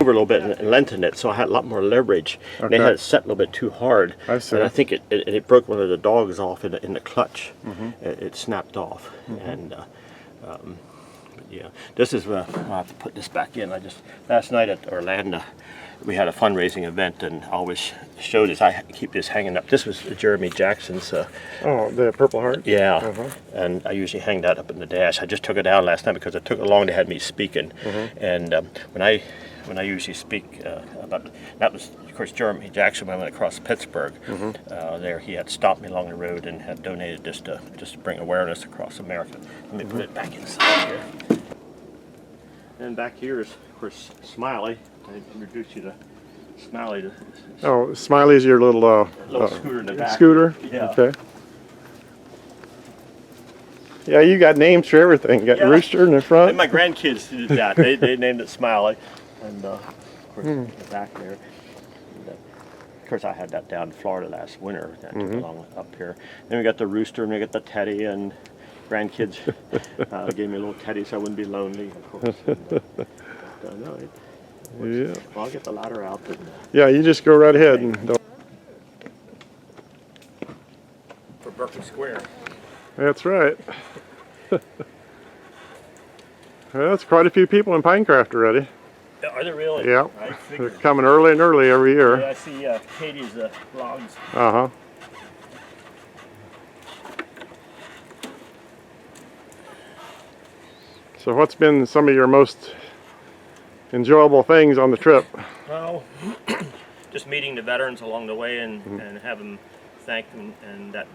over a little bit and lengthened it, so I had a lot more leverage. Okay. They had it set a little bit too hard. I see. And I think it broke one of the dogs off in the clutch. It snapped off. And but yeah, this is I'll have to put this back in. Last night at Orlando, we had a fundraising event, and I always show this. I keep this hanging up. This was Jeremy Jackson's. Oh, the Purple Heart? Yeah, and I usually hang that up in the dash. I just took it down last night because it took long to have me speaking. And when I usually speak about, that was of course Jeremy Jackson when I went across Pittsburgh. There he had stopped me along the road and had donated just to bring awareness across America. Let me put it back inside here. And back here is of course Smiley. I introduced you to Smiley. Oh, Smiley's your little scooter in the back. Scooter? Yeah. Okay. Yeah, you got names for everything. You got Rooster in the front. And my grandkids did that. They named it Smiley. And of course in the back there. And, of course I had that down in Florida last winter. That took along up here. Then we got the Rooster and we got the Teddy, and grandkids gave me a little Teddy so I wouldn't be lonely, of course. And, no, yeah. Well, I'll get the ladder out. Yeah, you just go right ahead and don't. For Berkeley Square. That's right. Well, that's quite a few people in Pinecraft already. Are they really? Yeah. They're coming early and early every year. Yeah, I see Katie's vlogs. Uh-huh. So what's been some of your most enjoyable things on the trip? Well, just meeting the veterans along the way and have them thank them, and that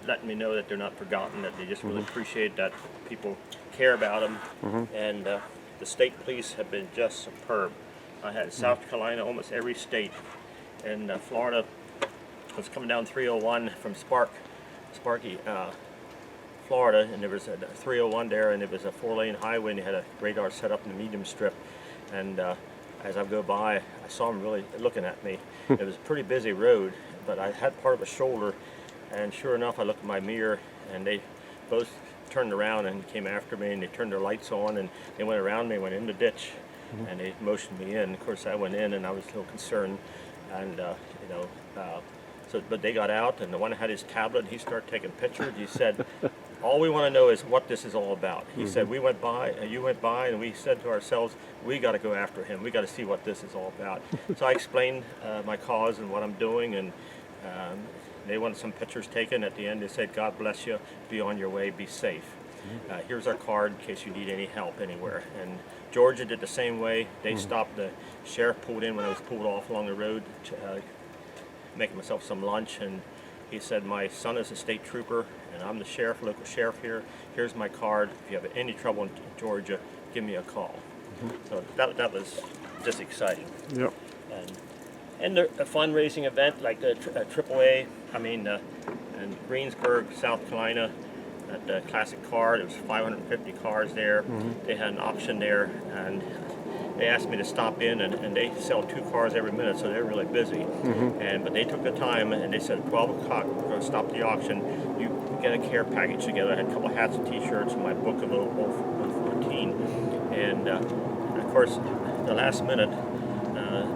letting me know that they're not forgotten, that they just really appreciate that people care about them. And the state police have been just superb. I had South Carolina, almost every state, and Florida. I was coming down 301 from Sparky, Florida, and there was a 301 there, and it was a 4-lane highway, and they had a radar set up in the medium strip. And as I go by, I saw them really looking at me. It was a pretty busy road, but I had part of a shoulder, and sure enough, I looked in my mirror, and they both turned around and came after me, and they turned their lights on, and they went around me, went in the ditch, and they motioned me in. Of course, I went in, and I was a little concerned, and but they got out, and the one had his tablet, and he started taking pictures. He said, all we want to know is what this is all about. He said, we went by, you went by, and we said to ourselves, we got to go after him. We got to see what this is all about. So I explained my cause and what I'm doing, and they wanted some pictures taken. At the end, they said, God bless you, be on your way, be safe. Here's our card in case you need any help anywhere. And Georgia did the same way. They stopped, the sheriff pulled in when I was pulled off along the road, making myself some lunch, and he said, my son is a state trooper, and I'm the sheriff, local sheriff here. Here's my card. If you have any trouble in Georgia, give me a call. So that was just exciting. Yep. And a fundraising event like the AAA, in Greensburg, South Carolina, at the classic car. There was 550 cars there. They had an auction there, and they asked me to stop in, and they sell 2 cars every minute, so they're really busy. But they took the time, and they said, 12 o'clock, we're going to stop the auction. You get a care package together. I had a couple hats and T-shirts and my book of 014. And of course, the last minute,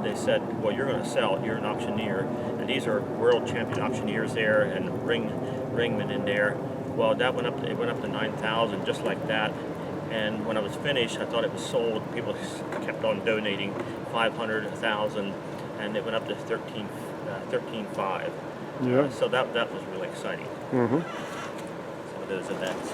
they said, well, you're going to sell it. You're an auctioneer. And these are world champion auctioneers there, and ringmen in there. Well, it went up to 9,000, just like that. And when I was finished, I thought it was sold. People kept on donating 500, 1,000, and it went up to 13.5. Yeah. So that was really exciting. Some of those events.